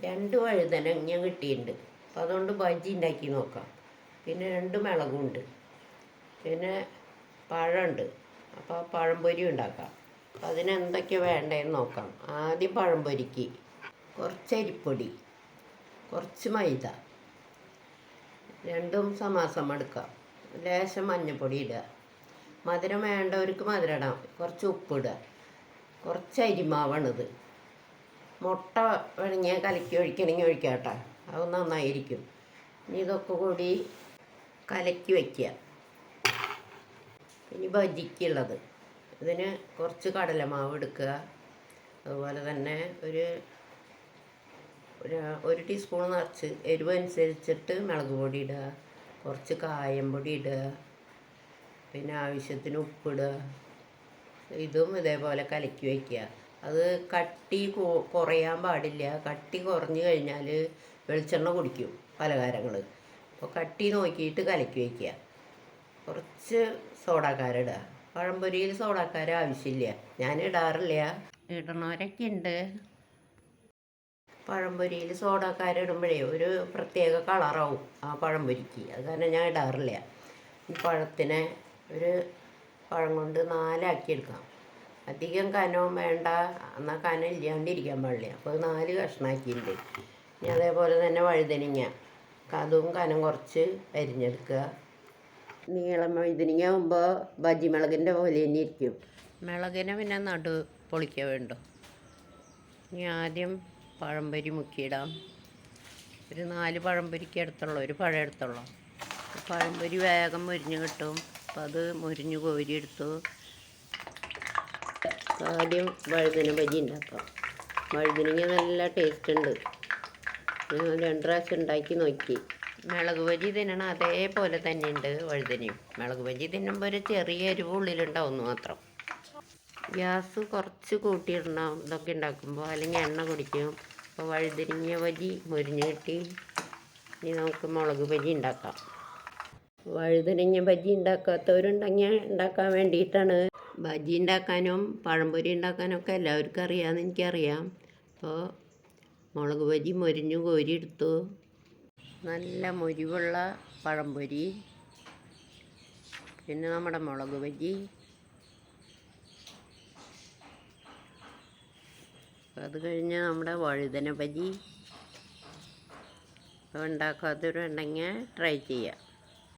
2 വഴുതനങ്ങ കിട്ടിയിട്ടുണ്ട്. അപ്പം അതുകൊണ്ട് ബജി ഉണ്ടാക്കി നോക്കാം. പിന്നെ 2 മിളകുണ്ട്. പിന്നെ പഴമുണ്ട്. അപ്പോൾ പഴംപൊരി ഉണ്ടാക്കാം. അപ്പം അതിനെന്തൊക്കെയാണ് വേണ്ടതെന്ന് നോക്കാം. ആദ്യം പഴംപൊരിക്ക് കുറച്ച് അരിപ്പൊടി, കുറച്ച് മൈദ, രണ്ടും സമാസം എടുക്കാം. ലേശം മഞ്ഞൾപ്പൊടി ഇടുക. മധുരം വേണ്ടവർക്ക് മധുരം ഇടാം. കുറച്ച് ഉപ്പിടുക. കുറച്ച് അരിമാവാണിത്. മുട്ട വേണമെങ്കിൽ കലക്കി ഒഴിക്കണമെങ്കിൽ ഒഴിക്കാം കേട്ടോ. അത് നന്നായിരിക്കും. ഇനി ഇതൊക്കെ കൂടി കലക്കി വയ്ക്കുക. ഇനി ബജിക്കുള്ളത് ഇതിന് കുറച്ച് കടലമാവ് എടുക്കുക. അതുപോലെ തന്നെ ഒരു ടീസ്പൂൺ നിറച്ച് എരിവ് അനുസരിച്ചിട്ട് മുളക് പൊടി ഇടുക. കുറച്ച് കായം പൊടി ഇടുക. പിന്നെ ആവശ്യത്തിന് ഉപ്പിടുക. ഇതും ഇതേപോലെ കലക്കി വയ്ക്കുക. അത് കട്ടി കുറയാൻ പാടില്ല. കട്ടി കുറഞ്ഞു കഴിഞ്ഞാൽ വെളിച്ചെണ്ണ കുടിക്കും പലഹാരങ്ങൾ. അപ്പോൾ കട്ടി നോക്കിയിട്ട് കലക്കി വയ്ക്കുക. കുറച്ച് സോഡാക്കാര ഇടുക. പഴംപൊരിയിൽ സോഡാക്കാര ആവശ്യമില്ല. ഞാൻ ഇടാറില്ല. ഇടണവരൊക്കെ ഉണ്ട്. പഴംപൊരിയിൽ സോഡാക്കാര ഇടുമ്പോഴേ ഒരു പ്രത്യേക കളറാവും ആ പഴംപൊരിക്ക്. അത് കാരണം ഞാൻ ഇടാറില്ല. ഈ പഴത്തിനെ ഒരു പഴം കൊണ്ട് 4 ആക്കി എടുക്കാം. അധികം കനവും വേണ്ട, എന്നാൽ കനം ഇല്ലാണ്ടിരിക്കാൻ പാടില്ല. അപ്പോൾ 4 കഷ്ണമാക്കിയിട്ടുണ്ട്. ഇനി അതേപോലെ തന്നെ വഴുതനങ്ങ, അതും കനം കുറച്ച് അരിഞ്ഞെടുക്കുക. നീളം വഴുതനങ്ങ ആകുമ്പോൾ ബജി മുളകിൻ്റെ പോലെ തന്നെ ഇരിക്കും. മുളകിനെ പിന്നെ നടു പൊളിക്കുക വേണ്ടു. ഇനി ആദ്യം പഴംപൊരി മുക്കിയിടാം. ഒരു 4 പഴംപൊരിക്ക് എടുത്തുള്ളൂ, ഒരു പഴം എടുത്തുള്ളൂ. പഴംപൊരി വേഗം മുരിഞ്ഞ് കിട്ടും. അപ്പം അത് മുരിഞ്ഞ് കോരിയെടുത്തു. ആദ്യം വഴുതന ബജി ഉണ്ടാക്കാം. വഴുതനങ്ങ നല്ല ടേസ്റ്റ് ഉണ്ട്. ഞാൻ 2 പ്രാവശ്യം ഉണ്ടാക്കി നോക്കി. മുളക് ബജി തിന്നണം അതേപോലെ തന്നെ ഉണ്ട് വഴുതനയും. മുളക് ബജി തിന്നുമ്പോൾ ഒരു ചെറിയ എരിവ് ഉള്ളിലുണ്ടാവുന്നു മാത്രം. ഗ്യാസ് കുറച്ച് കൂട്ടിയിടണം ഇതൊക്കെ ഉണ്ടാക്കുമ്പോൾ, അല്ലെങ്കിൽ എണ്ണ കുടിക്കും. അപ്പോൾ വഴുതനങ്ങ ബജി മുരിഞ്ഞ് കിട്ടി. ഇനി നമുക്ക് മുളക് ബജി ഉണ്ടാക്കാം. വഴുതനങ്ങ ബജി ഉണ്ടാക്കാത്തവരുണ്ടെങ്കിൽ ഉണ്ടാക്കാൻ വേണ്ടിയിട്ടാണ്. ബജി ഉണ്ടാക്കാനും പഴംപൊരി ഉണ്ടാക്കാനും ഒക്കെ എല്ലാവർക്കും അറിയാമെന്ന് എനിക്കറിയാം. അപ്പോൾ മുളക് ബജി മുരിഞ്ഞു കോരിയെടുത്തു. നല്ല മുരിവുള്ള പഴംപൊരി, പിന്നെ നമ്മുടെ മുളക് ബജി. അത് കഴിഞ്ഞ് നമ്മുടെ വഴുതന ബജി. ഉണ്ടാക്കാത്തവരുണ്ടെങ്കിൽ ട്രൈ ചെയ്യാം.